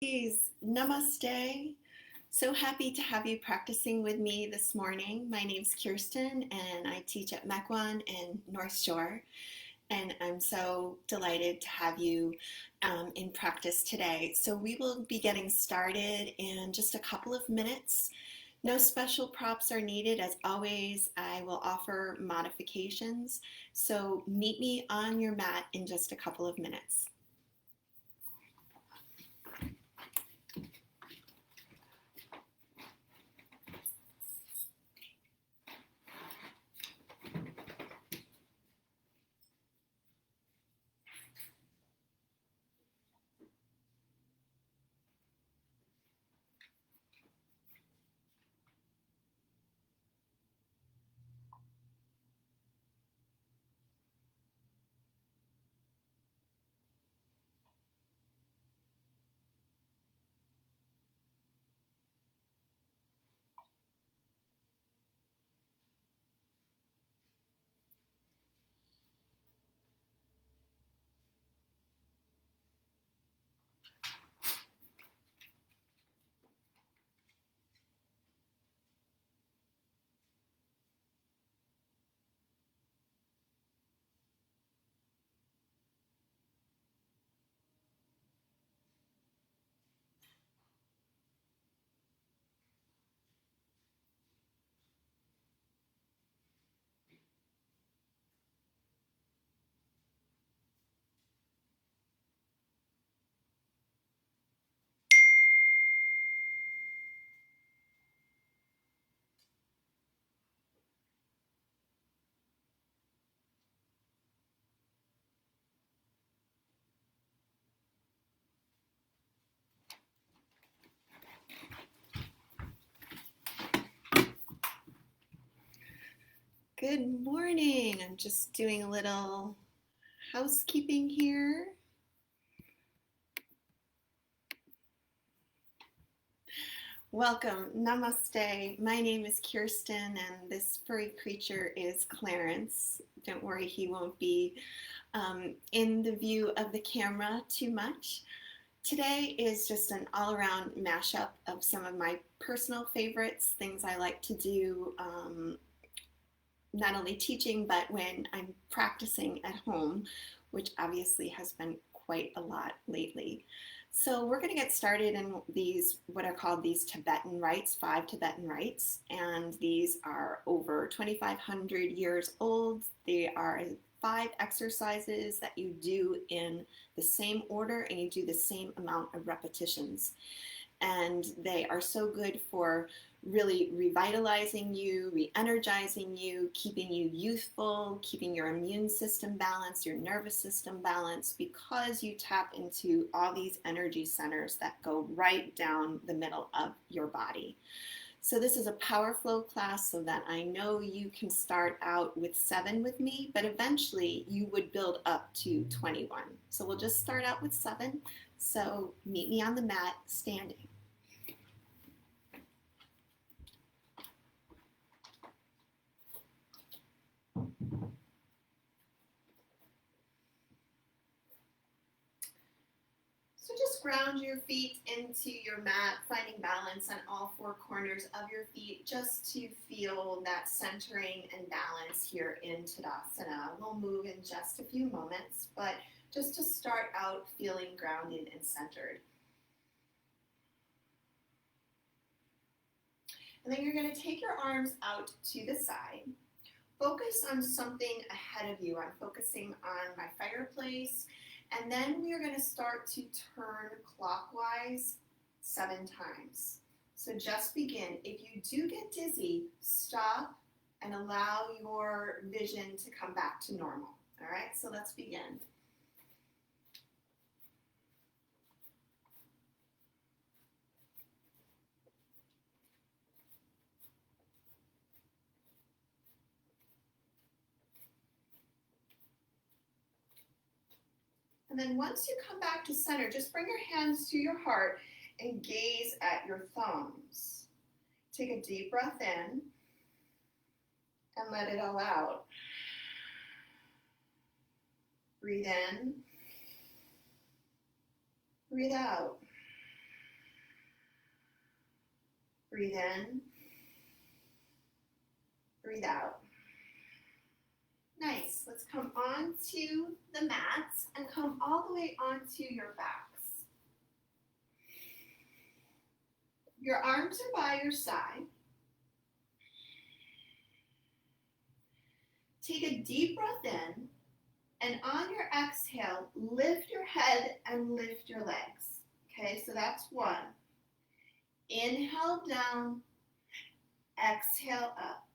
Please, namaste. So happy to have you practicing with me this morning. My name's Kirsten and I teach at Mequon in North Shore. And I'm so delighted to have you in practice today. So we will be getting started in just a couple of minutes. No special props are needed. As always, I will offer modifications. So meet me on your mat in just a couple of minutes. Good morning. I'm just doing a little housekeeping here. Welcome. Namaste. My name is Kirsten and this furry creature is Clarence. Don't worry, he won't be in the view of the camera too much. Today is just an all-around mashup of some of my personal favorites, things I like to do not only teaching, but when I'm practicing at home, which obviously has been quite a lot lately. So we're going to get started in these, what are called these Tibetan rites, 5 Tibetan rites, and these are over 2,500 years old. They are 5 exercises that you do in the same order and you do the same amount of repetitions. And they are so good for really revitalizing you, re-energizing you, keeping you youthful, keeping your immune system balanced, your nervous system balanced, because you tap into all these energy centers that go right down the middle of your body. So this is a power flow class so that I know you can start out with 7 with me, but eventually you would build up to 21. So we'll just start out with 7. So meet me on the mat standing. So just ground your feet into your mat, finding balance on all 4 corners of your feet just to feel that centering and balance here in Tadasana. We'll move in just a few moments, but just to start out feeling grounded and centered. And then you're going to take your arms out to the side. Focus on something ahead of you. I'm focusing on my fireplace. And then we are going to start to turn clockwise 7 times. So just begin. If you do get dizzy, stop and allow your vision to come back to normal. All right, so let's begin. And then once you come back to center, just bring your hands to your heart and gaze at your thumbs. Take a deep breath in and let it all out. Breathe in, breathe out. Breathe in, breathe out. Nice. Let's come onto the mats and come all the way onto your backs. Your arms are by your side. Take a deep breath in, and on your exhale, lift your head and lift your legs. Okay, so that's one. Inhale down, exhale up.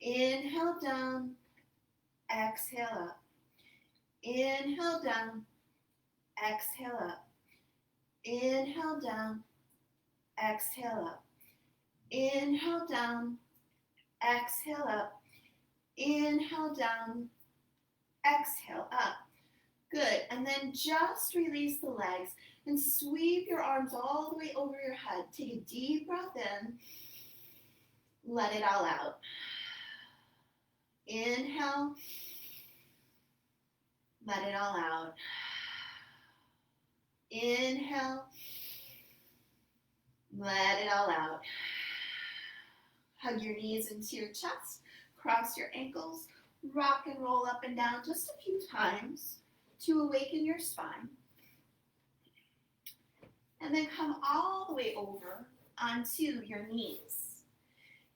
Inhale down, exhale up. Inhale down, exhale up. Inhale down, exhale up. Inhale down, exhale up. Inhale down, exhale up. Good, and then just release the legs and sweep your arms all the way over your head. Take a deep breath in, let it all out. Inhale, let it all out. Inhale, let it all out. Hug your knees into your chest, cross your ankles, rock and roll up and down just a few times to awaken your spine. And then come all the way over onto your knees.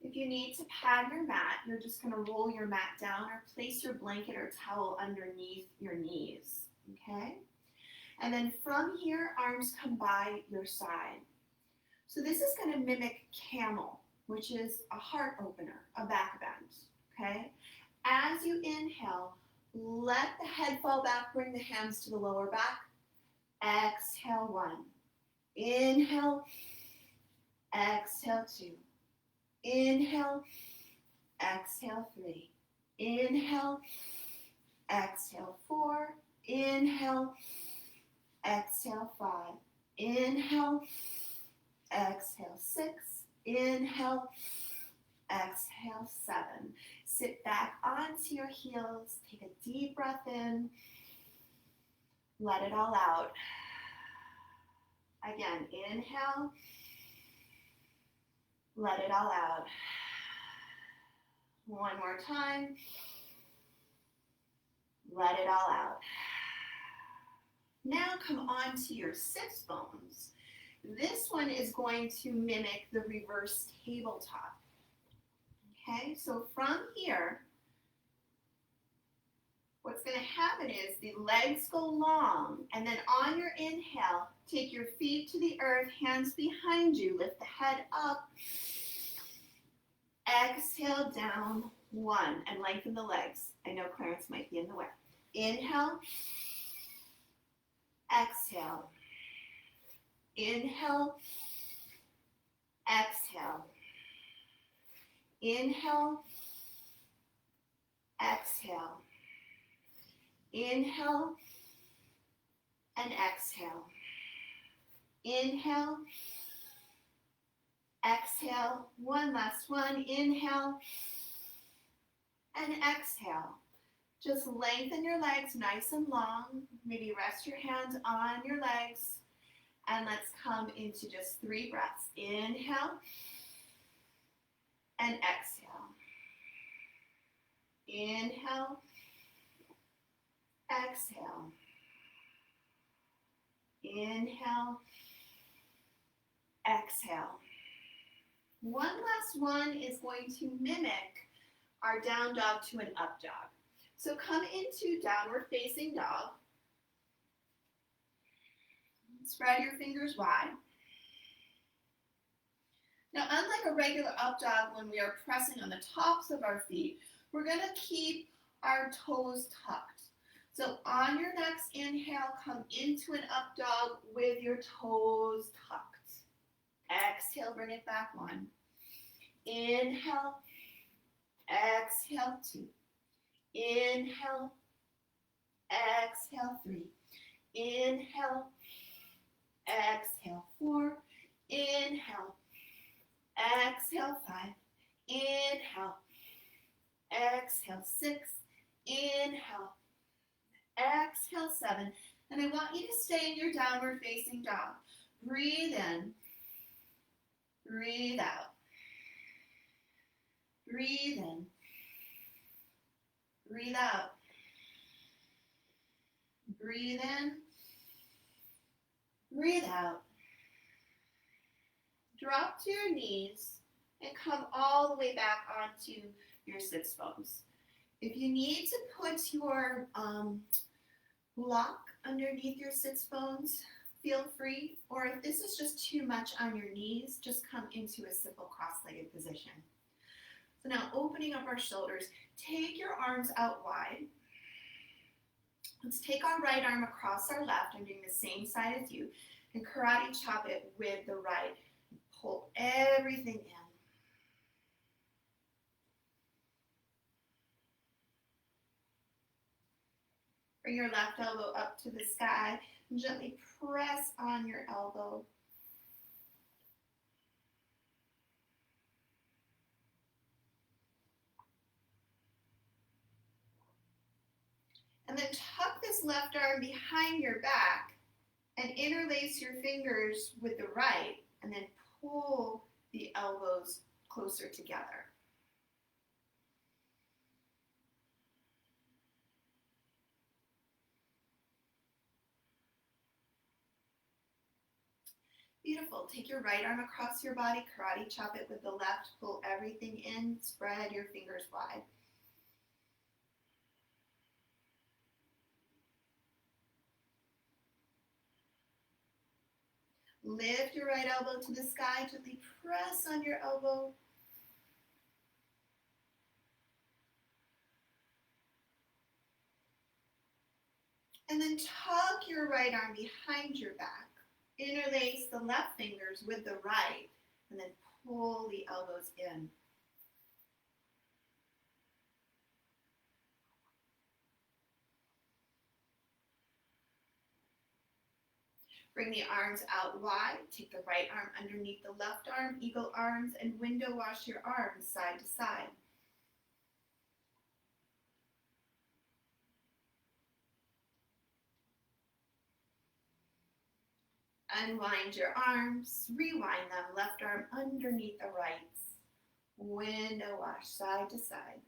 If you need to pad your mat, you're just going to roll your mat down or place your blanket or towel underneath your knees, okay? And then from here, arms come by your side. So this is going to mimic camel, which is a heart opener, a back bend, okay? As you inhale, let the head fall back, bring the hands to the lower back. Exhale, one. Inhale, exhale, two. Inhale, exhale, three. Inhale, exhale, four. Inhale, exhale, five. Inhale, exhale, six. Inhale, exhale, seven. Sit back onto your heels. Take a deep breath in. Let it all out. Again, inhale. Let it all out. One more time. Let it all out. Now come on to your sits bones. This one is going to mimic the reverse tabletop. Okay, so from here, what's going to happen is the legs go long, and then on your inhale, take your feet to the earth, hands behind you, lift the head up. Exhale down, one, and lengthen the legs. I know Clarence might be in the way. Inhale, exhale. Inhale, exhale. Inhale, exhale. Inhale and exhale. Inhale, exhale. One last one. Inhale and exhale. Just lengthen your legs nice and long. Maybe rest your hands on your legs. And let's come into just 3 breaths. Inhale and exhale. Inhale, exhale. Inhale, exhale. One last one is going to mimic our down dog to an up dog. So come into downward facing dog. Spread your fingers wide. Now, unlike a regular up dog, when we are pressing on the tops of our feet, we're going to keep our toes tucked. So on your next inhale, come into an up dog with your toes tucked. Exhale, bring it back 1. Inhale, exhale 2. Inhale, exhale 3. Inhale, exhale 4. Inhale, exhale 5. Inhale, exhale 6. Inhale, exhale 7. And I want you to stay in your downward facing dog. Breathe in, Breathe out. Breathe in. Breathe out. Breathe in. Breathe out. Drop to your knees and come all the way back onto your sits bones. If you need to put your block underneath your sits bones, feel free. Or if this is just too much on your knees, just come into a simple cross-legged position. So now opening up our shoulders, take your arms out wide. Let's take our right arm across our left. I'm doing the same side as you. And karate chop it with the right. Pull everything in. Bring your left elbow up to the sky and gently press on your elbow. And then tuck this left arm behind your back and interlace your fingers with the right, and then pull the elbows closer together. Beautiful. Take your right arm across your body, karate chop it with the left, pull everything in, spread your fingers wide. Lift your right elbow to the sky, gently press on your elbow. And then tuck your right arm behind your back. Interlace the left fingers with the right, and then pull the elbows in. Bring the arms out wide. Take the right arm underneath the left arm, eagle arms, and window wash your arms side to side. Unwind your arms, rewind them, left arm underneath the right. Window wash side to side.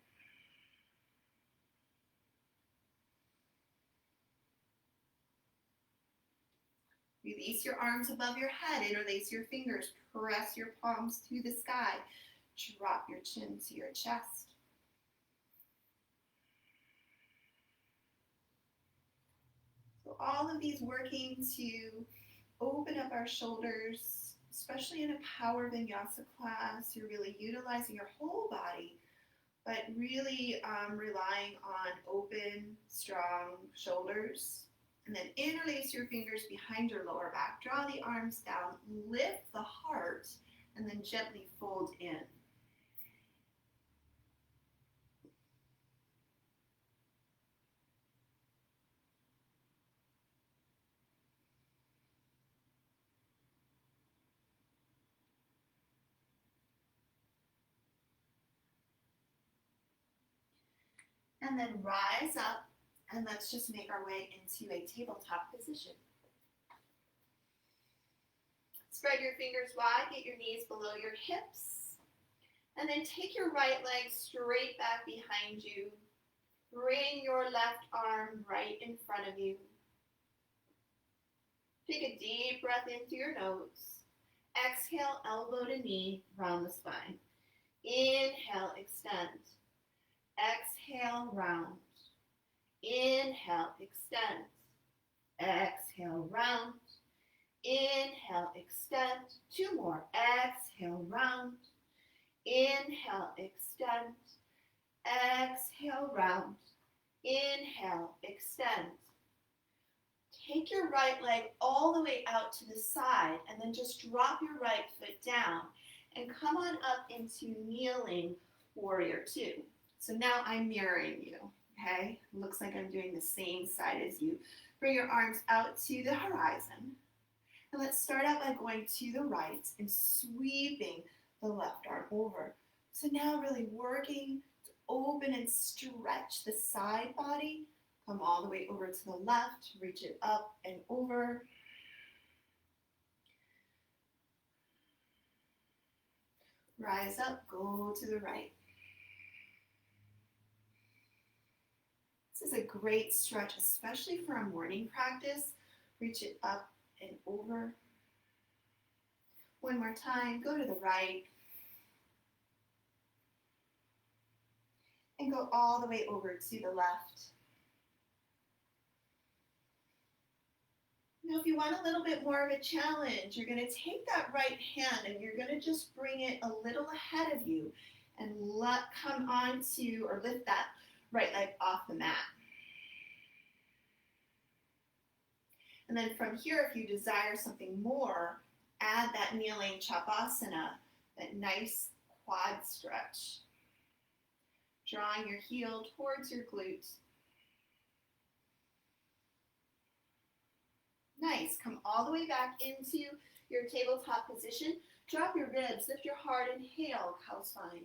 Release your arms above your head, interlace your fingers, press your palms to the sky. Drop your chin to your chest. So all of these working to open up our shoulders, especially in a power vinyasa class. You're really utilizing your whole body, but really relying on open, strong shoulders. And then interlace your fingers behind your lower back. Draw the arms down, lift the heart, and then gently fold in. And then rise up, and let's just make our way into a tabletop position. Spread your fingers wide, get your knees below your hips, and then take your right leg straight back behind you. Bring your left arm right in front of you. Take a deep breath in through your nose. Exhale, elbow to knee, round the spine. Inhale, extend. Exhale, round. Inhale, extend. Exhale, round. Inhale, extend. Two more. Exhale, round. Inhale, extend. Exhale, round. Inhale, extend. Take your right leg all the way out to the side, and then just drop your right foot down and come on up into kneeling warrior two. So now I'm mirroring you, okay? Looks like I'm doing the same side as you. Bring your arms out to the horizon. And let's start out by going to the right and sweeping the left arm over. So now really working to open and stretch the side body. Come all the way over to the left, reach it up and over. Rise up, go to the right. This is a great stretch, especially for a morning practice. Reach it up and over. One more time, go to the right. And go all the way over to the left. Now, if you want a little bit more of a challenge, you're going to take that right hand and you're going to just bring it a little ahead of you and come onto or lift that right leg off the mat. And then from here, if you desire something more, add that kneeling chapasana, that nice quad stretch. Drawing your heel towards your glutes. Nice. Come all the way back into your tabletop position. Drop your ribs, lift your heart, inhale, cow spine.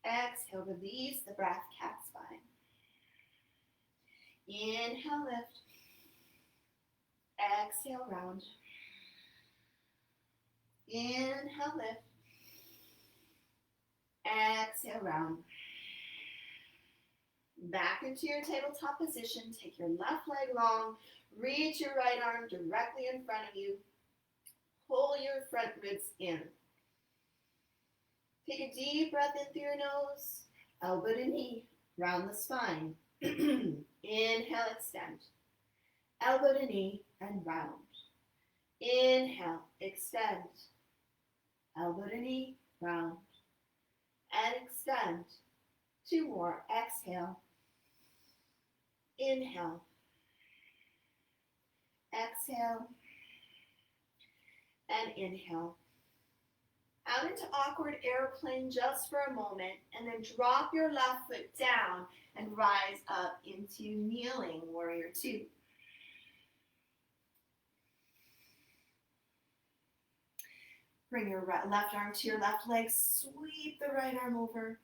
Exhale, release the breath, cat spine. Inhale, lift. Exhale, round. Inhale, lift. Exhale, round. Back into your tabletop position. Take your left leg long. Reach your right arm directly in front of you. Pull your front ribs in. Take a deep breath in through your nose. Elbow to knee. Round the spine. Inhale, extend. Elbow to knee and round. Inhale, extend. Elbow to knee, round. And extend. Two more. Exhale. Inhale. Exhale. And inhale. Out into awkward airplane just for a moment, and then drop your left foot down and rise up into kneeling warrior two. Bring your left arm to your left leg. Sweep the right arm over.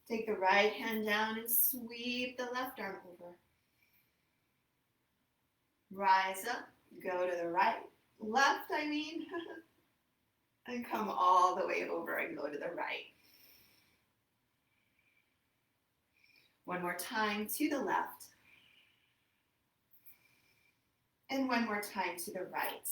Take the right hand down and sweep the left arm over. Rise up. Go to the right. Left, and come all the way over and go to the right. One more time to the left. And one more time to the right.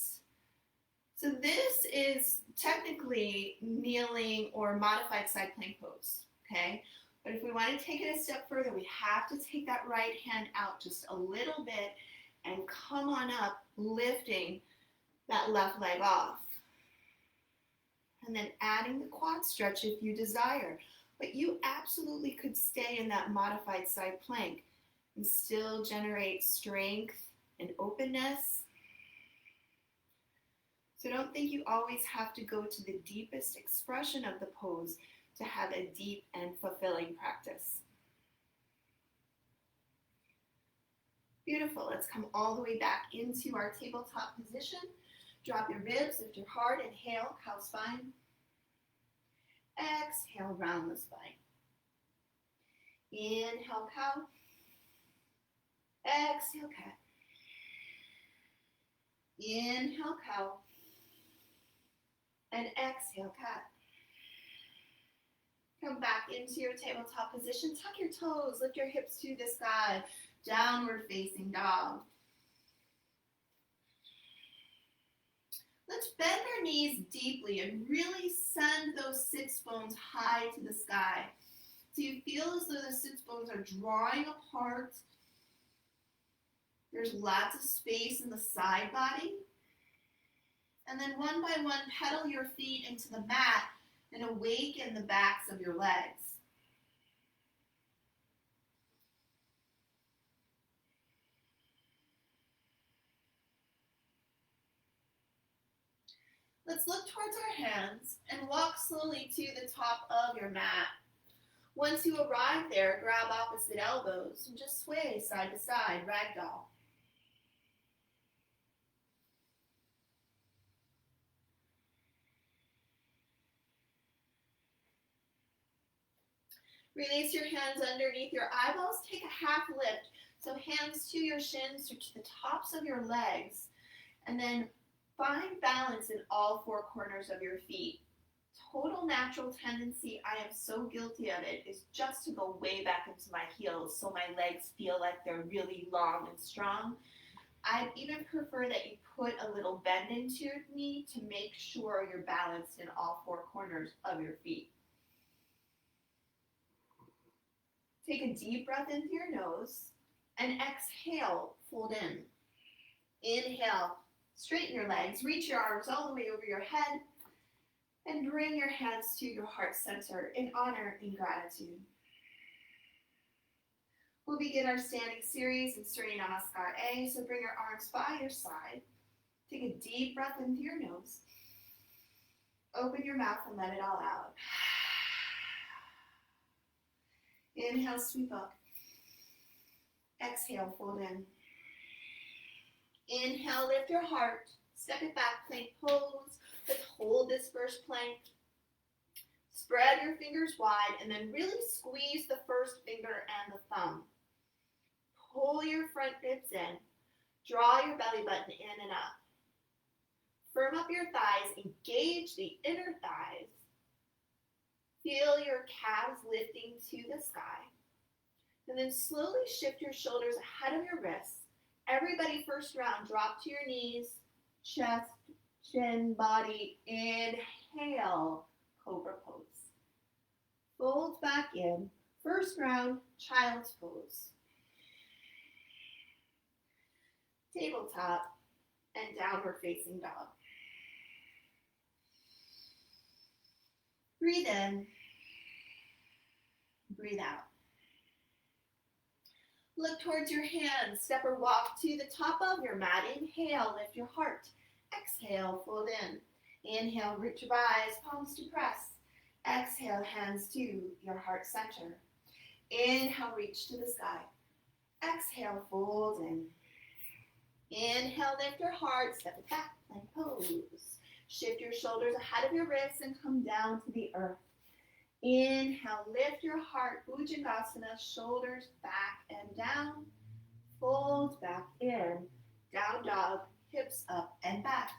So this is technically kneeling or modified side plank pose, okay? But if we want to take it a step further, we have to take that right hand out just a little bit and come on up, lifting that left leg off. And then adding the quad stretch if you desire. But you absolutely could stay in that modified side plank and still generate strength and openness. So don't think you always have to go to the deepest expression of the pose to have a deep and fulfilling practice. Beautiful. Let's come all the way back into our tabletop position. Drop your ribs, lift your heart, inhale, cow spine. Exhale, round the spine. Inhale, cow. Exhale, cat. Inhale, cow. And exhale, cat. Come back into your tabletop position. Tuck your toes, lift your hips to the sky. Downward facing dog. Let's bend our knees deeply and really send those sits bones high to the sky. So you feel as though the sits bones are drawing apart. There's lots of space in the side body. And then one by one, pedal your feet into the mat and awaken the backs of your legs. Let's look towards our hands and walk slowly to the top of your mat. Once you arrive there, grab opposite elbows and just sway side to side, ragdoll. Release your hands underneath your eyeballs. Take a half lift. So hands to your shins or to the tops of your legs. And then Find balance in all four corners of your feet. Total natural tendency, I am so guilty of it, is just to go way back into my heels so my legs feel like they're really long and strong. I even prefer that you put a little bend into your knee to make sure you're balanced in all four corners of your feet. Take a deep breath into your nose and exhale, fold in. Inhale, straighten your legs, reach your arms all the way over your head, and bring your hands to your heart center in honor and gratitude. We'll begin our standing series in Surya Namaskar A, so bring your arms by your side. Take a deep breath into your nose. Open your mouth and let it all out. Inhale, sweep up. Exhale, fold in. Inhale, lift your heart. Step it back, plank pose. Let's hold this first plank. Spread your fingers wide and then really squeeze the first finger and the thumb. Pull your front ribs in. Draw your belly button in and up. Firm up your thighs. Engage the inner thighs. Feel your calves lifting to the sky. And then slowly shift your shoulders ahead of your wrists. Everybody, first round, drop to your knees, chest, chin, body. Inhale, cobra pose. Fold back in. First round, child's pose. Tabletop and downward facing dog. Breathe in, breathe out. Look towards your hands. Step or walk to the top of your mat. Inhale, lift your heart. Exhale, fold in. Inhale, root to rise, palms to press. Exhale, hands to your heart center. Inhale, reach to the sky. Exhale, fold in. Inhale, lift your heart, step it back, plank pose. Shift your shoulders ahead of your wrists and come down to the earth. Inhale, lift your heart, Bhujangasana, shoulders back and down. Fold back in, down dog, hips up and back.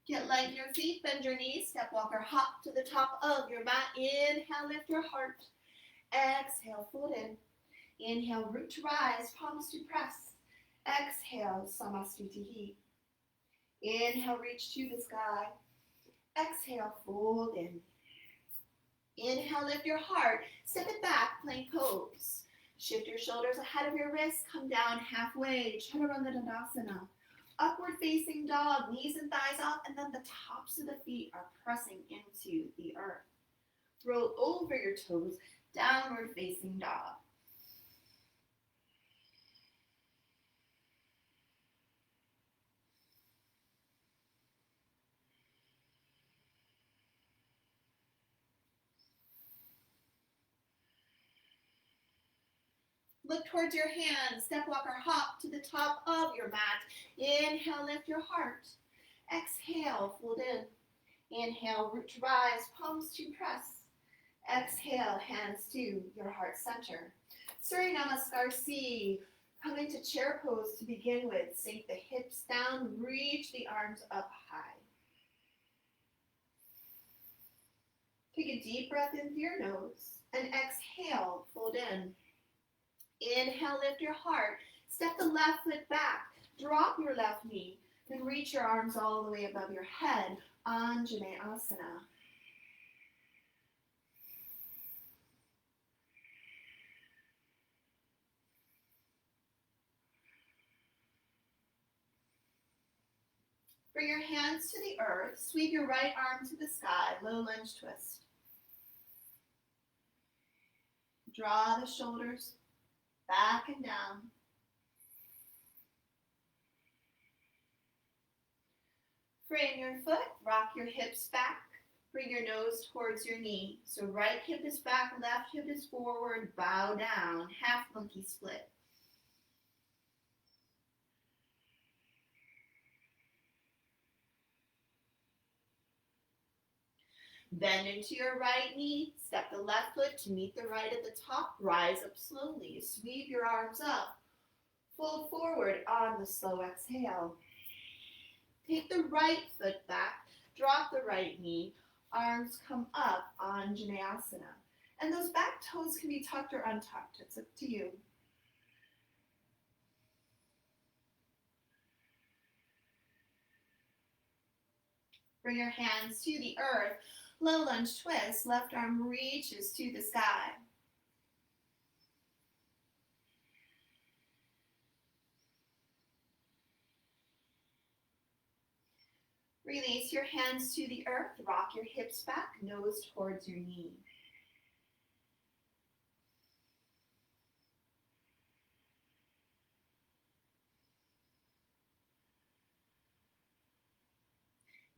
Get light in your feet, bend your knees, step, walk, or hop to the top of your mat. Inhale, lift your heart. Exhale, fold in. Inhale, root to rise, palms to press. Exhale, Samastitihi. Inhale, reach to the sky. Exhale, fold in. Inhale, lift your heart. Step it back, plank pose. Shift your shoulders ahead of your wrists. Come down halfway, Chaturanga Dandasana. Upward facing dog, knees and thighs up, and then the tops of the feet are pressing into the earth. Roll over your toes, downward facing dog. Look towards your hands, step, walk, or hop to the top of your mat. Inhale, lift your heart. Exhale, fold in. Inhale, root to rise, palms to press. Exhale, hands to your heart center. Surya Namaskar C. Come into chair pose to begin with. Sink the hips down, reach the arms up high. Take a deep breath in through your nose and exhale, fold in. Inhale, lift your heart. Step the left foot back. Drop your left knee. Then reach your arms all the way above your head. Anjaneyasana. Bring your hands to the earth. Sweep your right arm to the sky. Low lunge twist. Draw the shoulders back and down. Frame your foot, rock your hips back. Bring your nose towards your knee. So right hip is back, left hip is forward, bow down, half monkey split. Bend into your right knee, step the left foot to meet the right at the top, rise up slowly, sweep your arms up, fold forward on the slow exhale. Take the right foot back, drop the right knee, arms come up, Anjaneyasana. And those back toes can be tucked or untucked, it's up to you. Bring your hands to the earth, low lunge twist, left arm reaches to the sky. Release your hands to the earth, rock your hips back, nose towards your knee.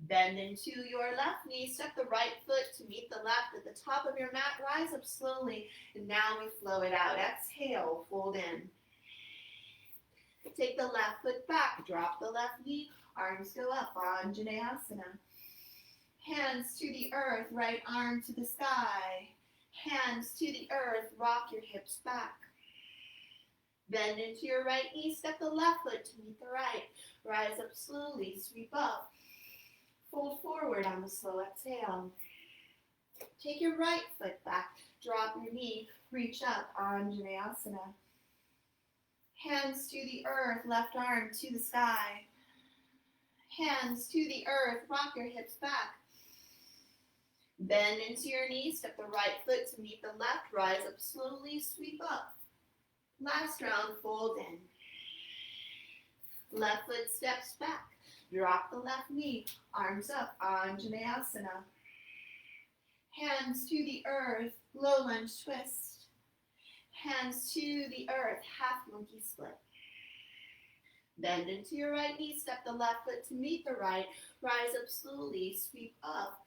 Bend into your left knee, step the right foot to meet the left at the top of your mat, rise up slowly, and now we flow it out. Exhale, fold in. Take the left foot back, drop the left knee, arms go up, Anjaneyasana. Hands to the earth, right arm to the sky. Hands to the earth, rock your hips back. Bend into your right knee, step the left foot to meet the right. Rise up slowly, sweep up. Fold forward on the slow exhale. Take your right foot back, drop your knee, reach up, Anjaneyasana. Hands to the earth, left arm to the sky. Hands to the earth, rock your hips back. Bend into your knees, step the right foot to meet the left, rise up slowly, sweep up. Last round, fold in. Left foot steps back, drop the left knee, arms up, Anjaneyasana. Hands to the earth, low lunge twist. Hands to the earth, half monkey split. Bend into your right knee, step the left foot to meet the right, rise up slowly, sweep up.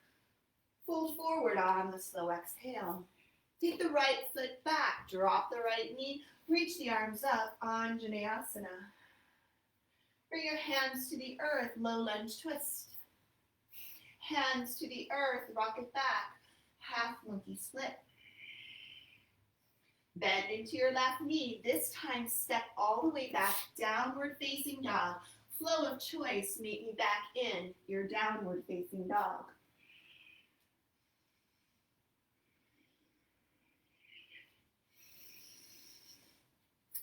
Fold forward on the slow exhale. Take the right foot back, drop the right knee, reach the arms up, Anjaneyasana. Bring your hands to the earth, low lunge twist. Hands to the earth, rock it back, half monkey split. Bend into your left knee. This time, step all the way back, downward facing dog. Flow of choice, meet me back in your downward facing dog.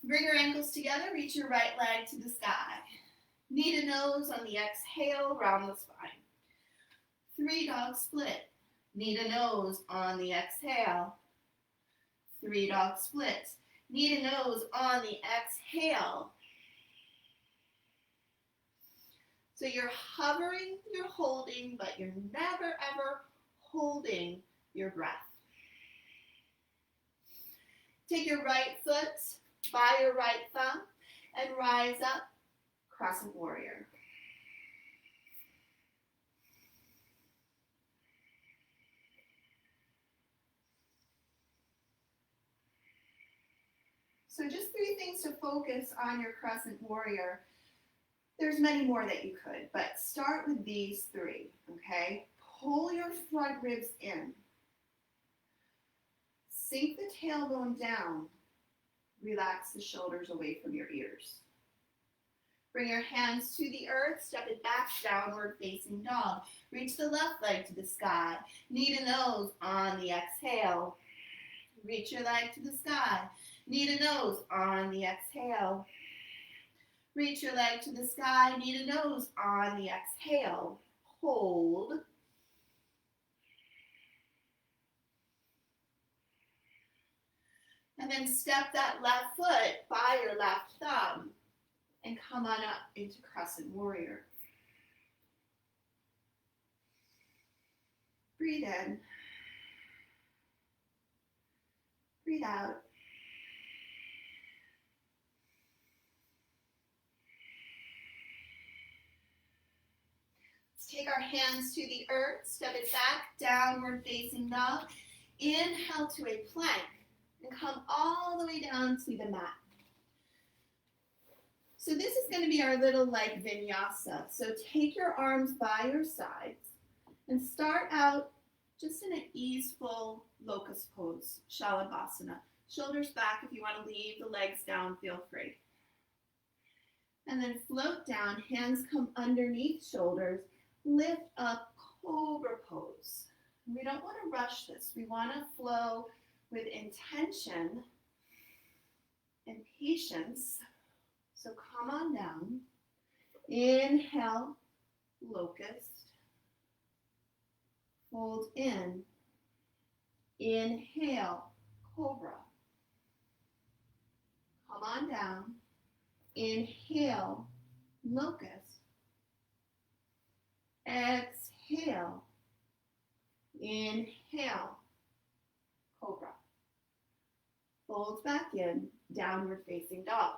Bring your ankles together, reach your right leg to the sky. Knee to nose on the exhale, round the spine. Three dog split. Knee to nose on the exhale. Three dog split. Knee to nose on the exhale. So you're hovering, you're holding, but you're never ever holding your breath. Take your right foot by your right thumb and rise up, crescent warrior. So just 3 things to focus on your crescent warrior. There's many more that you could, but start with these 3, okay? Pull your front ribs in. Sink the tailbone down. Relax the shoulders away from your ears. Bring your hands to the earth, step it back, downward facing dog. Reach the left leg to the sky. Knee to nose on the exhale. Reach your leg to the sky. Knee to nose on the exhale. Reach your leg to the sky, knee to nose on the exhale. Hold. And then step that left foot by your left thumb and come on up into crescent warrior. Breathe in. Breathe out. Take our hands to the earth, step it back, downward facing dog. Inhale to a plank and come all the way down to the mat. So this is going to be our little like vinyasa. So take your arms by your sides and start out just in an easeful locust pose, shalabhasana. Shoulders back. If you want to leave the legs down, feel free. And then float down, hands come underneath shoulders, lift up, cobra pose. We don't want to rush this. We want to flow with intention and patience. So come on down. Inhale, locust. Hold in. Inhale, cobra. Come on down. Inhale, locust. Exhale. Inhale, cobra. Fold back in, downward facing dog.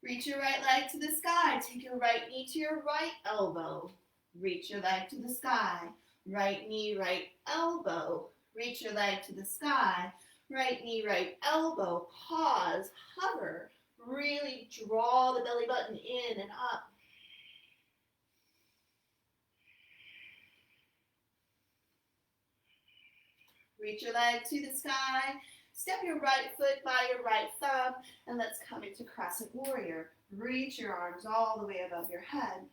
Reach your right leg to the sky. Take your right knee to your right elbow. Reach your leg to the sky. Right knee, right elbow. Reach your leg to the sky. Right knee, right elbow. Pause, hover. Really draw the belly button in and up. Reach your leg to the sky. Step your right foot by your right thumb, and let's come into crescent warrior. Reach your arms all the way above your head.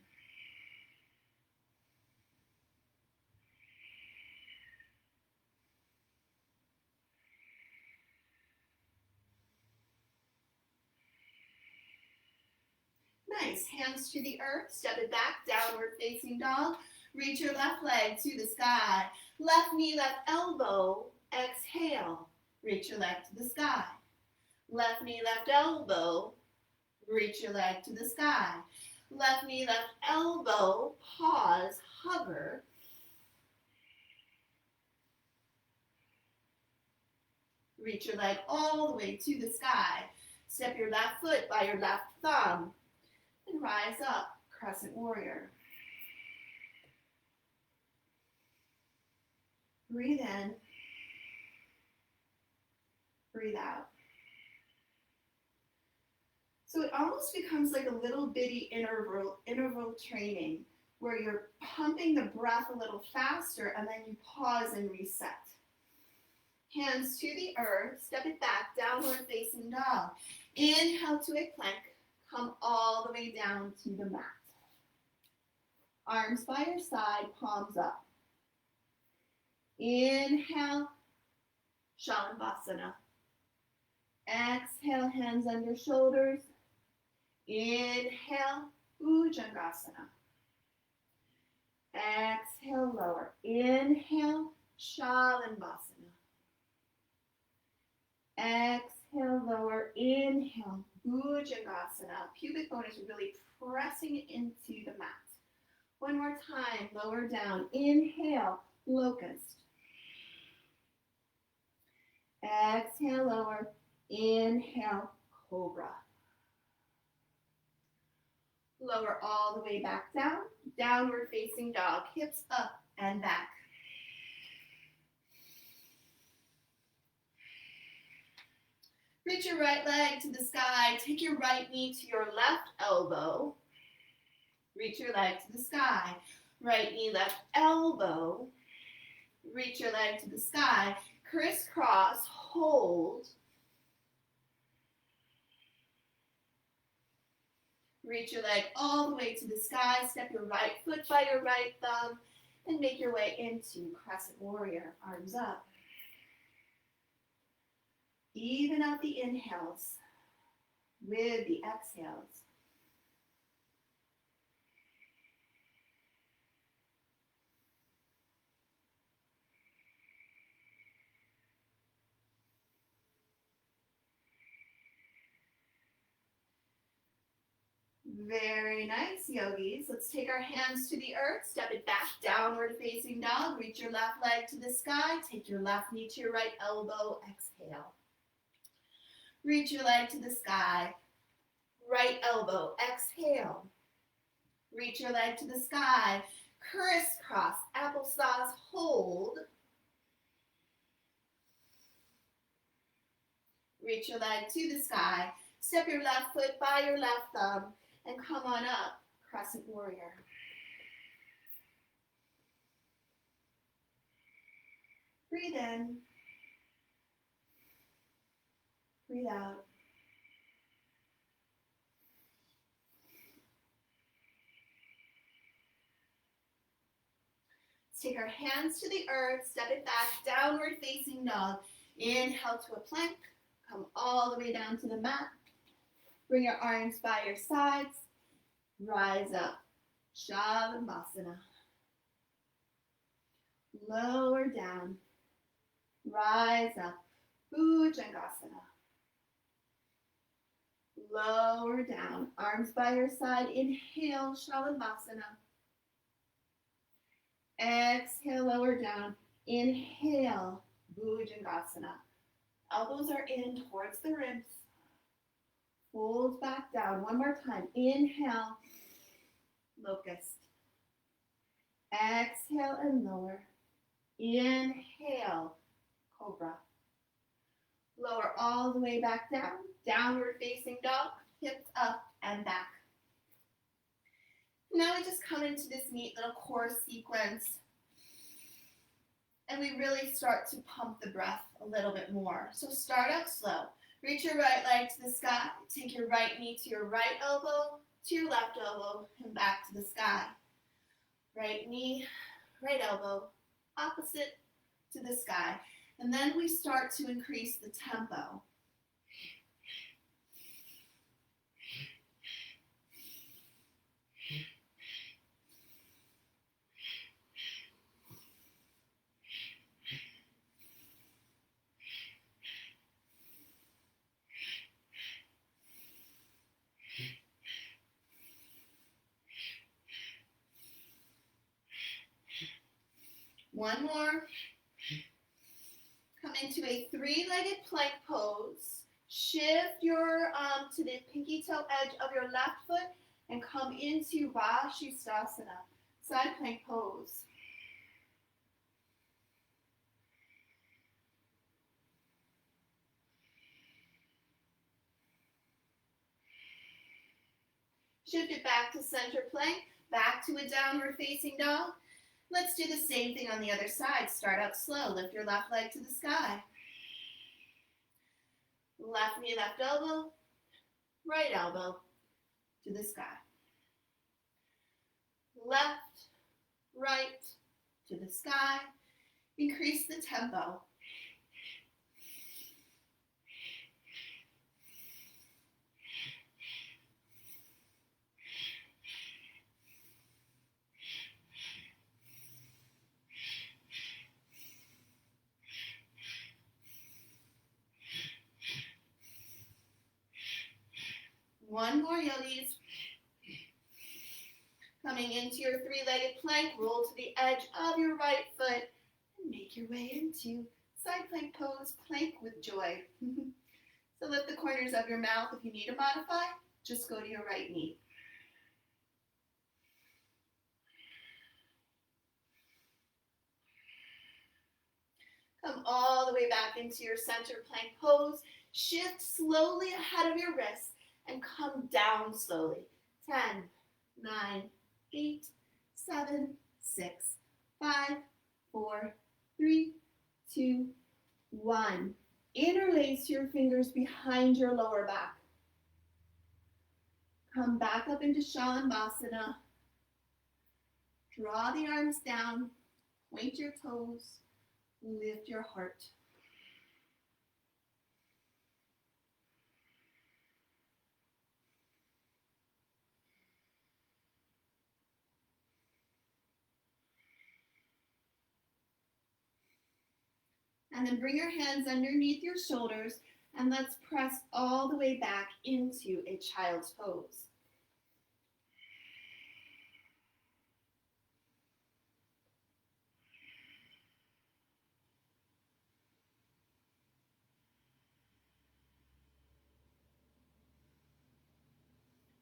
Nice. Hands to the earth. Step it back, downward facing dog. Reach your left leg to the sky. Left knee, left elbow. Exhale. Reach your leg to the sky. Left knee, left elbow. Reach your leg to the sky. Left knee, left elbow. Pause, hover. Reach your leg all the way to the sky. Step your left foot by your left thumb. And rise up, crescent warrior. Breathe in. Breathe out. So it almost becomes like a little bitty interval training where you're pumping the breath a little faster and then you pause and reset. Hands to the earth, step it back, downward facing dog. Inhale to a plank, come all the way down to the mat. Arms by your side, palms up. Inhale, shalabhasana. Exhale, hands under shoulders. Inhale, bhujangasana. Exhale, lower. Inhale, shalabhasana. Exhale, lower. Inhale, bhujangasana. Pubic bone is really pressing into the mat. One more time, lower down. Inhale, locust. Exhale, lower. Inhale, cobra. Lower all the way back down. Downward facing dog. Hips up and back. Reach your right leg to the sky. Take your right knee to your left elbow. Reach your leg to the sky. Right knee, left elbow. Reach your leg to the sky. Crisscross, hold. Reach your leg all the way to the sky. Step your right foot by your right thumb and make your way into crescent warrior. Arms up. Even out the inhales with the exhales. Very nice, yogis. Let's take our hands to the earth, step it back, downward facing dog. Reach your left leg to the sky. Take your left knee to your right elbow. Exhale. Reach your leg to the sky. Right elbow. Exhale. Reach your leg to the sky. Crisscross, applesauce, hold. Reach your leg to the sky. Step your left foot by your left thumb and come on up, crescent warrior. Breathe in. Breathe out. Let's take our hands to the earth, step it back, downward facing dog. Inhale to a plank. Come all the way down to the mat. Bring your arms by your sides. Rise up. Shavasana. Lower down. Rise up. Bhujangasana. Lower down. Arms by your side. Inhale, Shavasana. Exhale, lower down. Inhale, Bhujangasana. Elbows are in towards the ribs. Fold back down. One more time. Inhale, locust. Exhale and lower. Inhale, cobra. Lower all the way back down. Downward facing dog. Hips up and back. Now we just come into this neat little core sequence. And we really start to pump the breath a little bit more. So start out slow. Reach your right leg to the sky. Take your right knee to your right elbow, to your left elbow, and back to the sky. Right knee, right elbow, opposite to the sky. And then we start to increase the tempo. One more. Come into a three-legged plank pose. Shift your to the pinky toe edge of your left foot and come into Vashisthasana, side plank pose. Shift it back to center plank, back to a downward facing dog. Let's do the same thing on the other side. Start out slow. Lift your left leg to the sky. Left knee, left elbow, right elbow to the sky. Left, right to the sky. Increase the tempo. One more, yogis. Coming into your three-legged plank, roll to the edge of your right foot and make your way into side plank pose, plank with joy. So lift the corners of your mouth. If you need to modify, just go to your right knee. Come all the way back into your center plank pose. Shift slowly ahead of your wrists and come down slowly. 10, 9, 8, 7, 6, 5, 4, 3, 2, 1. Interlace your fingers behind your lower back. Come back up into Shavasana. Draw the arms down. Point your toes. Lift your heart. And then bring your hands underneath your shoulders and let's press all the way back into a child's pose.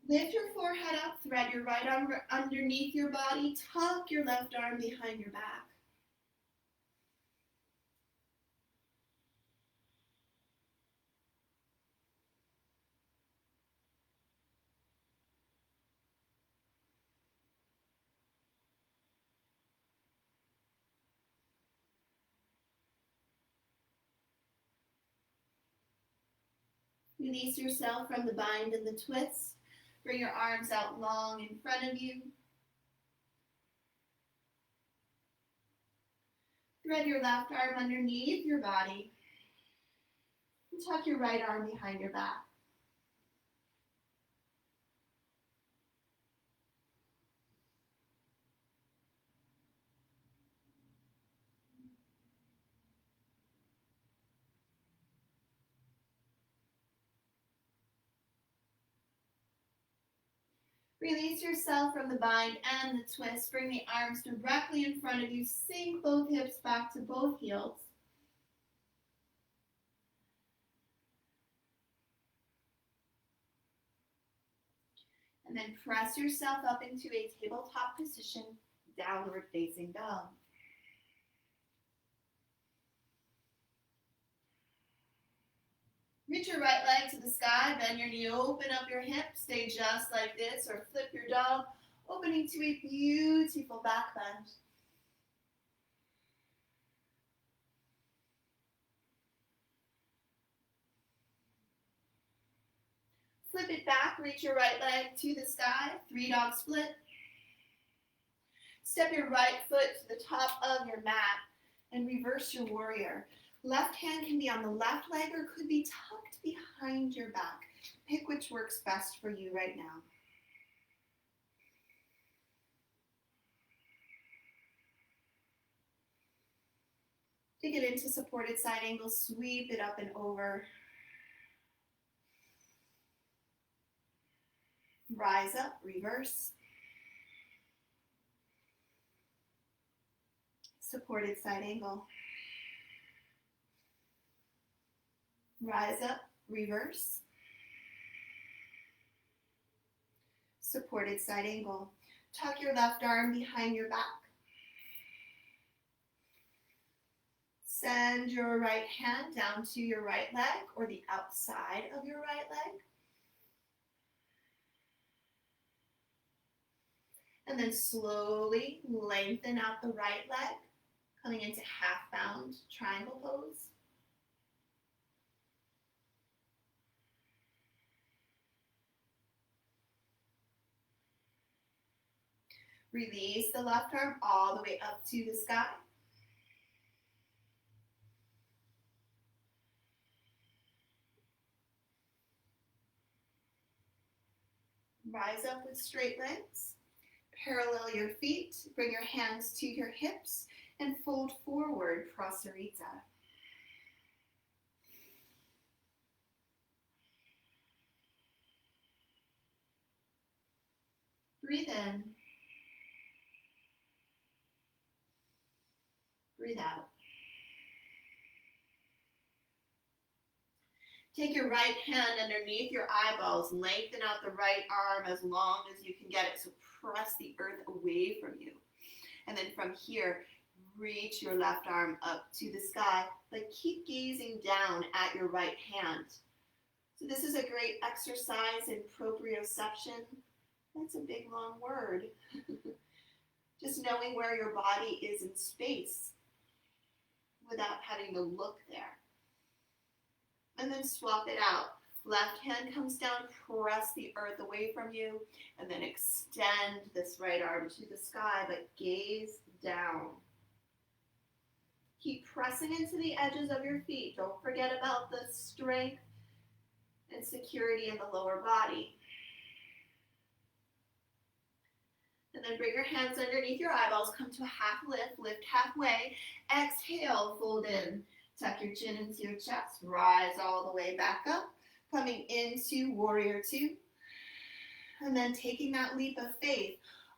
Lift your forehead up, thread your right arm underneath your body, tuck your left arm behind your back. Release yourself from the bind and the twist. Bring your arms out long in front of you. Thread your left arm underneath your body. And tuck your right arm behind your back. Release yourself from the bind and the twist. Bring the arms directly in front of you. Sink both hips back to both heels. And then press yourself up into a tabletop position, downward facing dog. Reach your right leg to the sky, bend your knee, open up your hip, stay just like this, or flip your dog, opening to a beautiful back bend. Flip it back, reach your right leg to the sky, three dog split. Step your right foot to the top of your mat and reverse your warrior. Left hand can be on the left leg or could be tucked behind your back. Pick which works best for you right now. To get into supported side angle, sweep it up and over. Rise up, reverse. Supported side angle. Rise up, reverse. Supported side angle. Tuck your left arm behind your back. Send your right hand down to your right leg or the outside of your right leg. And then slowly lengthen out the right leg, coming into half bound triangle pose. Release the left arm all the way up to the sky. Rise up with straight legs. Parallel your feet. Bring your hands to your hips and fold forward, prasarita. Breathe in. Breathe out. Take your right hand underneath your eyeballs. Lengthen out the right arm as long as you can get it. So press the earth away from you. And then from here, reach your left arm up to the sky, but keep gazing down at your right hand. So this is a great exercise in proprioception. That's a big, long word. Just knowing where your body is in space without having to look there. And then swap it out. Left hand comes down, press the earth away from you, and then extend this right arm to the sky, but gaze down. Keep pressing into the edges of your feet. Don't forget about the strength and security in the lower body. And then bring your hands underneath your eyeballs, come to a half lift, lift halfway. Exhale, fold in. Tuck your chin into your chest, rise all the way back up, coming into warrior two. And then taking that leap of faith,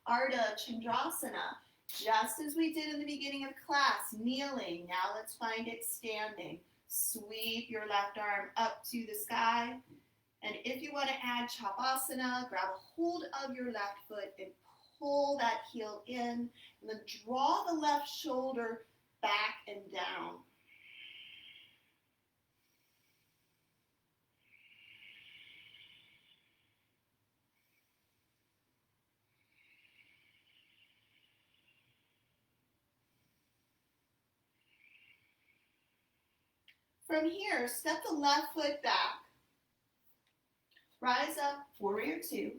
Ardha Chandrasana, just as we did in the beginning of class, kneeling. Now let's find it standing. Sweep your left arm up to the sky. And if you want to add Chapasana, grab a hold of your left foot and pull that heel in. And then draw the left shoulder back and down. From here, step the left foot back, Rise up, warrior two.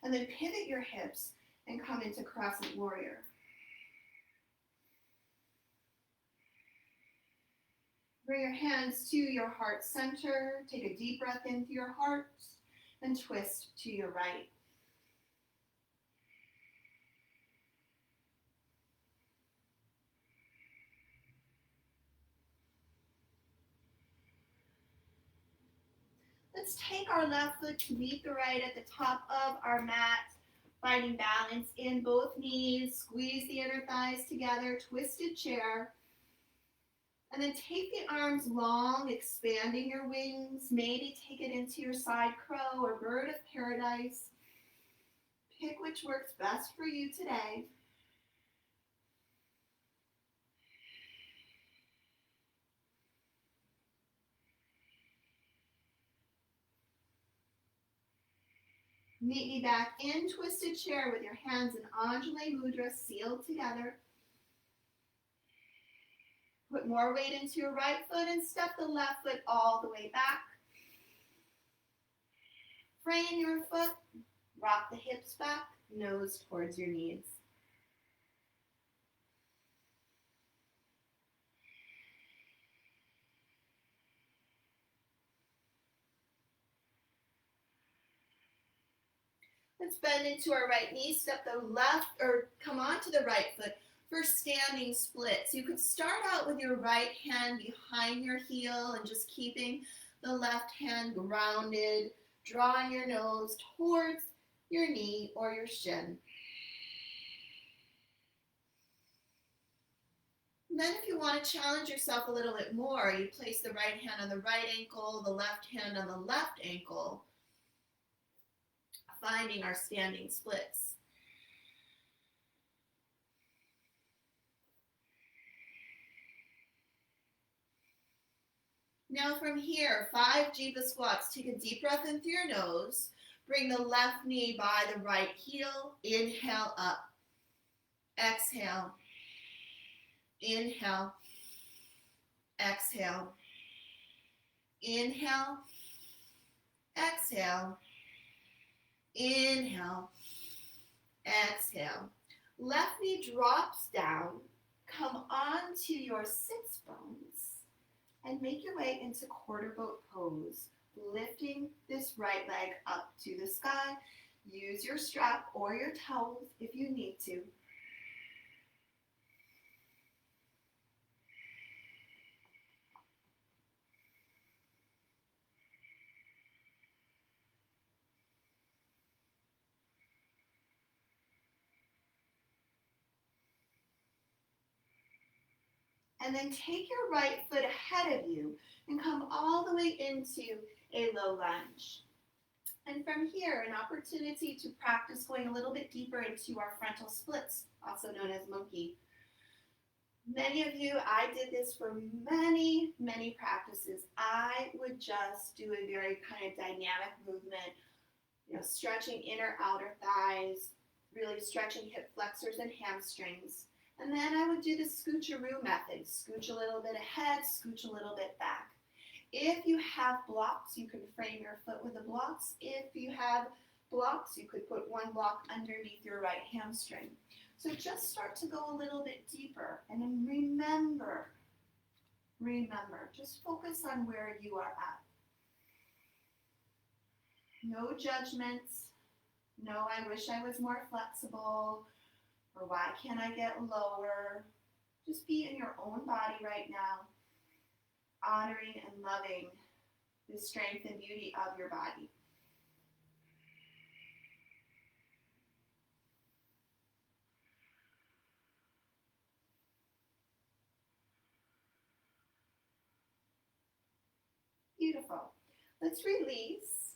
And then pivot your hips and come into crescent warrior. Bring your hands to your heart center. Take a deep breath in through your heart and twist to your right. Let's take our left foot to meet the right at the top of our mat, finding balance in both knees. Squeeze the inner thighs together, twisted chair. And then take the arms long, expanding your wings. Maybe take it into your side crow or bird of paradise. Pick which works best for you today. Meet me back in twisted chair with your hands in Anjali Mudra sealed together. Put more weight into your right foot and step the left foot all the way back. Frame your foot, rock the hips back, nose towards your knees. Let's bend into our right knee, step the left, or come onto the right foot for standing splits. You could start out with your right hand behind your heel and just keeping the left hand grounded, drawing your nose towards your knee or your shin. And then if you want to challenge yourself a little bit more, you place the right hand on the right ankle, the left hand on the left ankle, finding our standing splits. Now from here, 5 jiva squats. Take a deep breath in through your nose. Bring the left knee by the right heel. Inhale up. Exhale. Inhale. Exhale. Inhale. Exhale. Inhale. Exhale. Left knee drops down. Come onto your sits bones. And make your way into quarter boat pose, lifting this right leg up to the sky. Use your strap or your towels if you need to. And then take your right foot ahead of you and come all the way into a low lunge. And from here, an opportunity to practice going a little bit deeper into our frontal splits, also known as monkey. Many of you, I did this for many, many practices. I would just do a very kind of dynamic movement, stretching inner outer thighs, really stretching hip flexors and hamstrings. And then I would do the scoocheroo method. Scooch a little bit ahead, scooch a little bit back. If you have blocks, you can frame your foot with the blocks. If you have blocks, you could put one block underneath your right hamstring. So just start to go a little bit deeper. And then remember, just focus on where you are at. No judgments. No, I wish I was more flexible. Or why can't I get lower? Just be in your own body right now, honoring and loving the strength and beauty of your body. Beautiful. Let's release.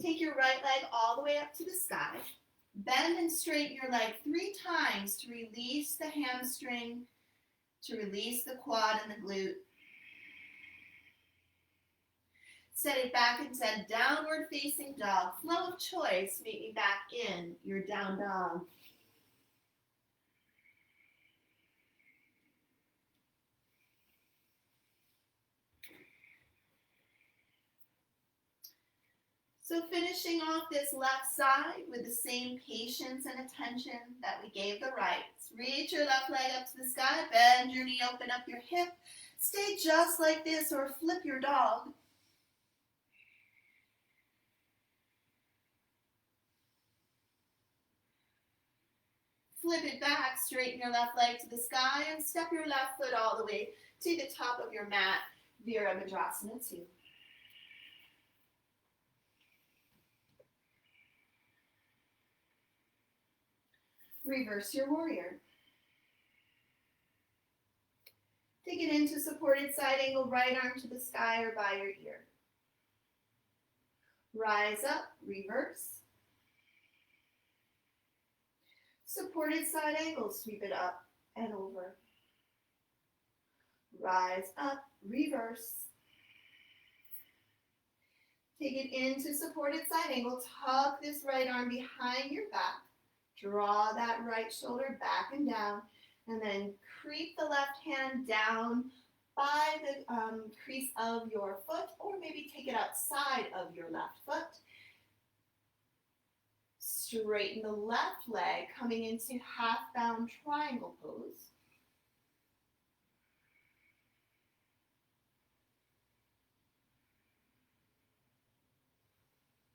Take your right leg all the way up to the sky. Bend and straighten your leg 3 times to release the hamstring, to release the quad and the glute. Set it back into downward facing dog. Flow of choice, meet me back in your down dog. So finishing off this left side with the same patience and attention that we gave the right. Reach your left leg up to the sky, bend your knee, open up your hip. Stay just like this or flip your dog. Flip it back, straighten your left leg to the sky and step your left foot all the way to the top of your mat, Virabhadrasana 2. Reverse your warrior. Take it into supported side angle, right arm to the sky or by your ear. Rise up, reverse. Supported side angle, sweep it up and over. Rise up, reverse. Take it into supported side angle, tuck this right arm behind your back. Draw that right shoulder back and down, and then creep the left hand down by the crease of your foot, or maybe take it outside of your left foot. Straighten the left leg, coming into half-bound triangle pose.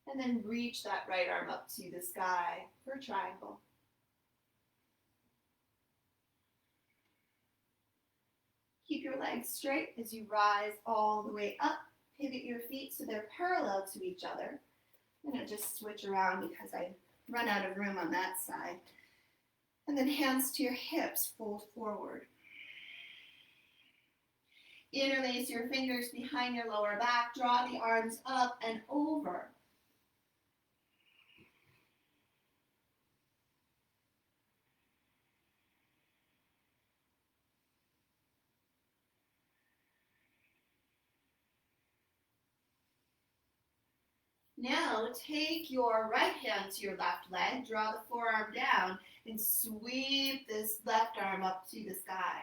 And then reach that right arm up to the sky for triangle. Keep your legs straight as you rise all the way up. Pivot your feet so they're parallel to each other. I'm going to just switch around because I run out of room on that side. And then hands to your hips, fold forward. Interlace your fingers behind your lower back. Draw the arms up and over. Now take your right hand to your left leg, draw the forearm down, and sweep this left arm up to the sky.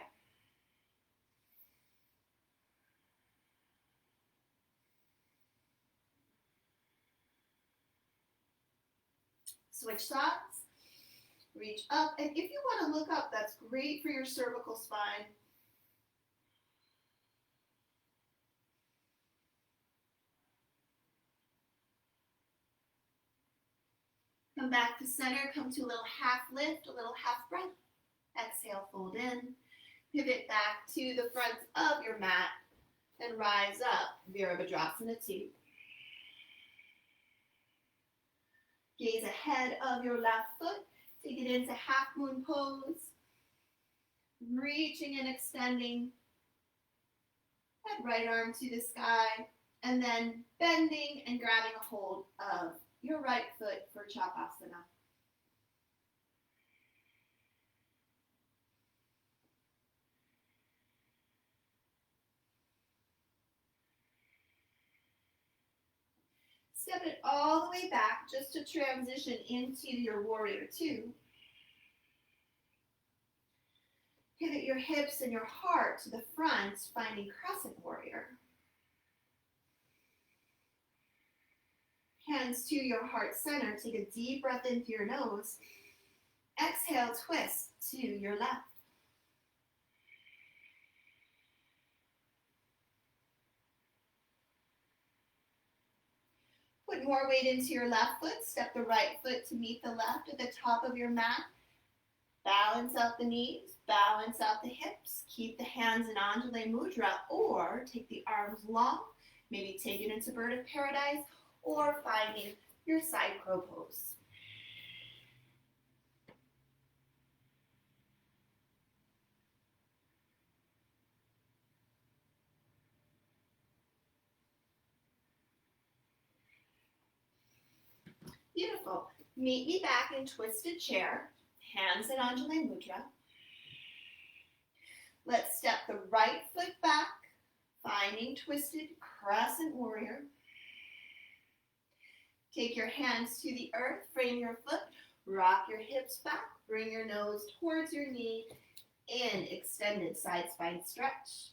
Switch sides, reach up, and if you want to look up, that's great for your cervical spine. Come back to center, come to a little half lift, a little half breath. Exhale, fold in. Pivot back to the front of your mat and rise up, Virabhadrasana 2. Gaze ahead of your left foot. Take it into half moon pose. Reaching and extending that right arm to the sky. And then bending and grabbing a hold of your right foot for Chapasana. Step it all the way back just to transition into your warrior 2. Pivot your hips and your heart to the front, finding crescent warrior. Hands to your heart center. Take a deep breath in through your nose. Exhale, twist to your left. Put more weight into your left foot. Step the right foot to meet the left at the top of your mat. Balance out the knees, balance out the hips. Keep the hands in Anjali Mudra, or take the arms long. Maybe take it into Bird of Paradise, or finding your side crow pose. Beautiful. Meet me back in twisted chair, hands in Anjali Mudra. Let's step the right foot back, finding twisted crescent warrior. Take your hands to the earth, frame your foot, rock your hips back, bring your nose towards your knee in extended side spine stretch.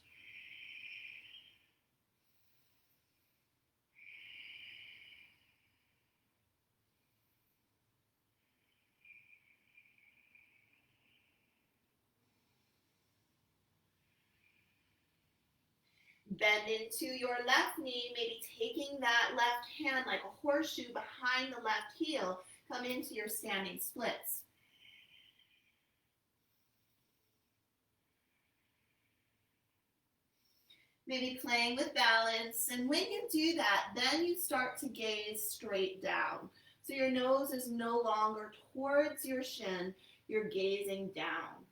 Bend into your left knee, maybe taking that left hand like a horseshoe behind the left heel. Come into your standing splits. Maybe playing with balance. And when you do that, then you start to gaze straight down. So your nose is no longer towards your shin, you're gazing down.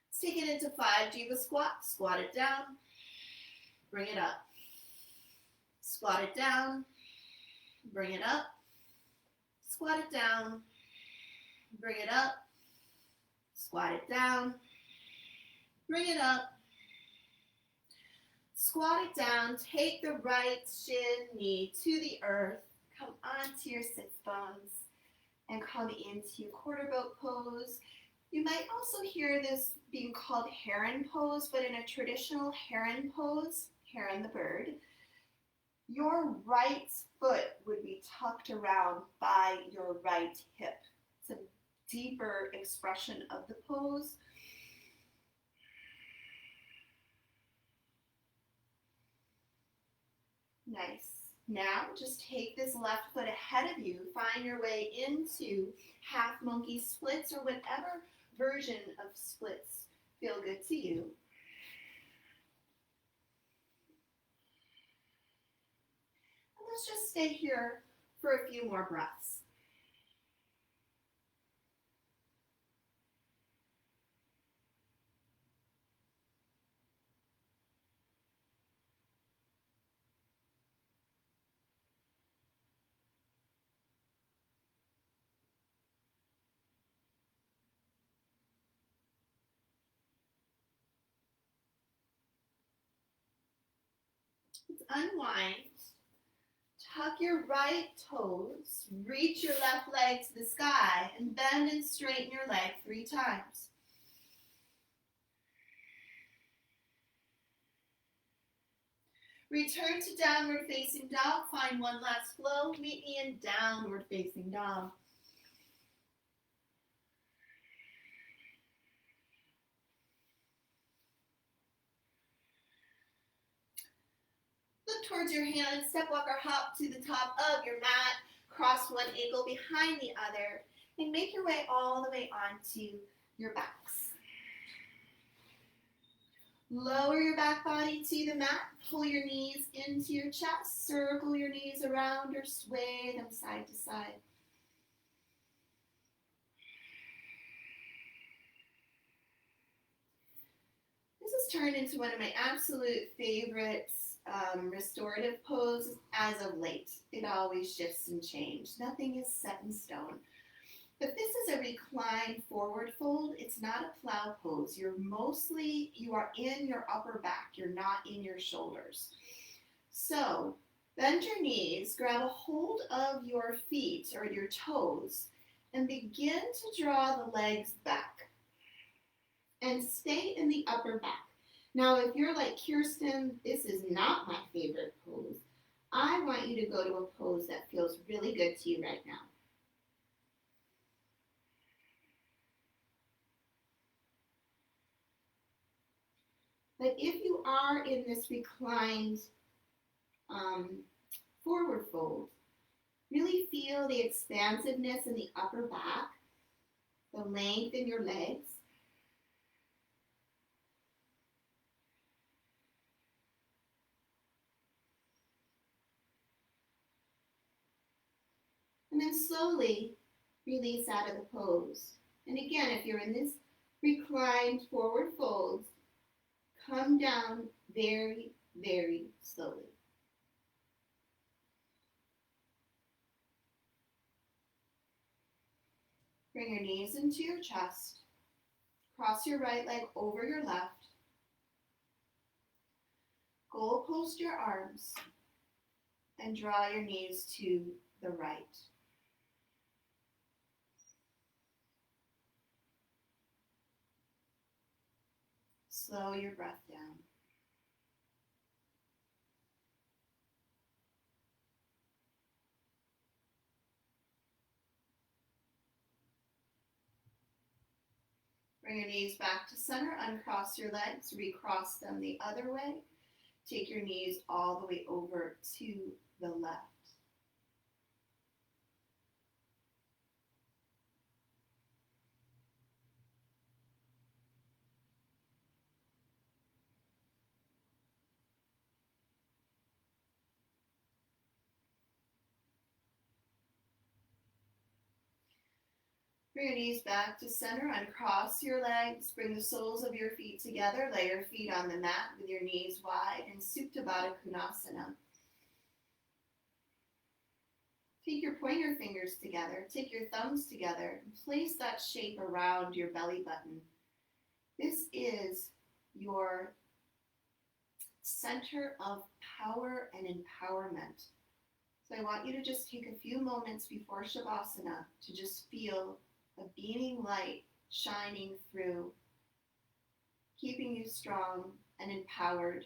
Let's take it into 5 Jiva squat. Squat it down, bring it up. Squat it down, bring it up. Squat it down, bring it up. Squat it down, bring it up. Squat it down, take the right shin, knee to the earth. Come onto your sits bones and come into quarter boat pose. You might also hear this being called heron pose, but in a traditional heron pose, heron the bird, your right foot would be tucked around by your right hip. It's a deeper expression of the pose. Nice. Now just take this left foot ahead of you, find your way into half monkey splits or whatever version of splits feel good to you. And let's just stay here for a few more breaths. Let's unwind. Tuck your right toes, reach your left leg to the sky, and bend and straighten your leg 3 times. Return to downward facing dog. Find one last flow. Meet me in downward facing dog. Look towards your hands. Step, walk, or hop to the top of your mat. Cross one ankle behind the other. And make your way all the way onto your backs. Lower your back body to the mat. Pull your knees into your chest. Circle your knees around or sway them side to side. This has turned into one of my absolute favorites restorative poses as of late. It always shifts and changes. Nothing is set in stone. But this is a reclined forward fold. It's not a plow pose. You are in your upper back. You're not in your shoulders. So bend your knees, grab a hold of your feet or your toes, and begin to draw the legs back. And stay in the upper back. Now, if you're like Kirsten, this is not my favorite pose. I want you to go to a pose that feels really good to you right now. But if you are in this reclined forward fold, really feel the expansiveness in the upper back, the length in your legs. And then slowly release out of the pose. And again, if you're in this reclined forward fold, come down very, very slowly. Bring your knees into your chest. Cross your right leg over your left. Goal post your arms and draw your knees to the right. Slow your breath down. Bring your knees back to center, uncross your legs, recross them the other way. Take your knees all the way over to the left. Bring your knees back to center, uncross your legs, bring the soles of your feet together, lay your feet on the mat with your knees wide in Supta Baddha Konasana. Take your pointer fingers together, take your thumbs together, and place that shape around your belly button. This is your center of power and empowerment. So I want you to just take a few moments before Shavasana to just feel a beaming light shining through, keeping you strong and empowered.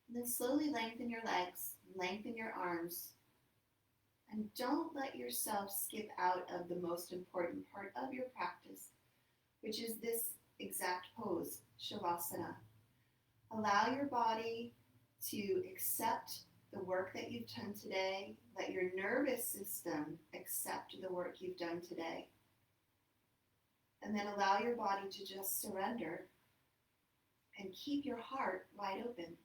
And then slowly lengthen your legs, lengthen your arms, and don't let yourself skip out of the most important part of your practice, which is this exact pose, Shavasana. Allow your body to accept the work that you've done today. Let your nervous system accept the work you've done today. And then allow your body to just surrender and keep your heart wide open.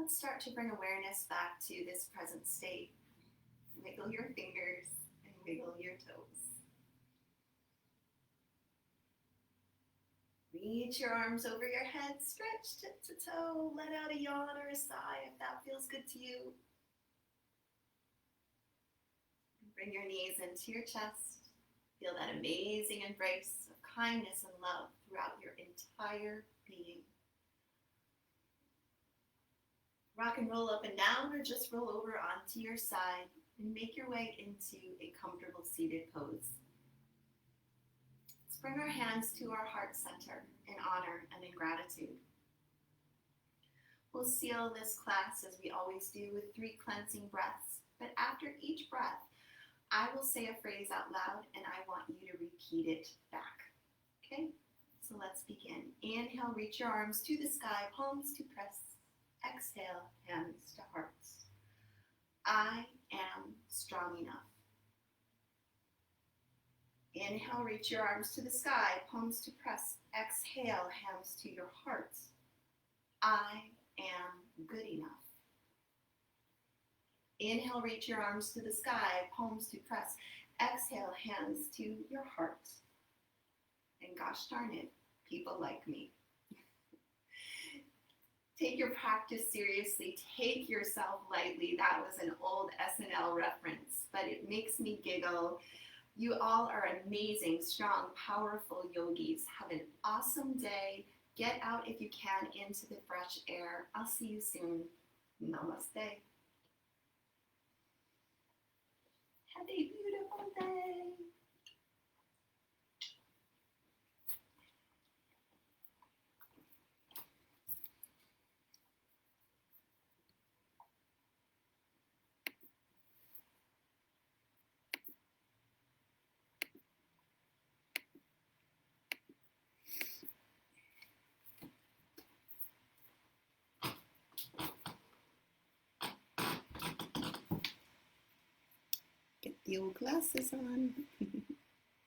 Let's start to bring awareness back to this present state. Wiggle your fingers and wiggle your toes. Reach your arms over your head, stretch tip to toe, let out a yawn or a sigh if that feels good to you. Bring your knees into your chest. Feel that amazing embrace of kindness and love throughout your entire being. Rock and roll up and down or just roll over onto your side and make your way into a comfortable seated pose. Let's bring our hands to our heart center in honor and in gratitude. We'll seal this class as we always do with 3 cleansing breaths, but after each breath, I will say a phrase out loud and I want you to repeat it back. Okay? So let's begin. Inhale, reach your arms to the sky, palms to press. Exhale, hands to hearts. I am strong enough. Inhale, reach your arms to the sky, palms to press. Exhale, hands to your heart. I am good enough. Inhale, reach your arms to the sky, palms to press. Exhale, hands to your heart. And gosh darn it, people like me. Take your practice seriously. Take yourself lightly. That was an old SNL reference, but it makes me giggle. You all are amazing, strong, powerful yogis. Have an awesome day. Get out if you can into the fresh air. I'll see you soon. Namaste. Have a beautiful day. Get the old glasses on.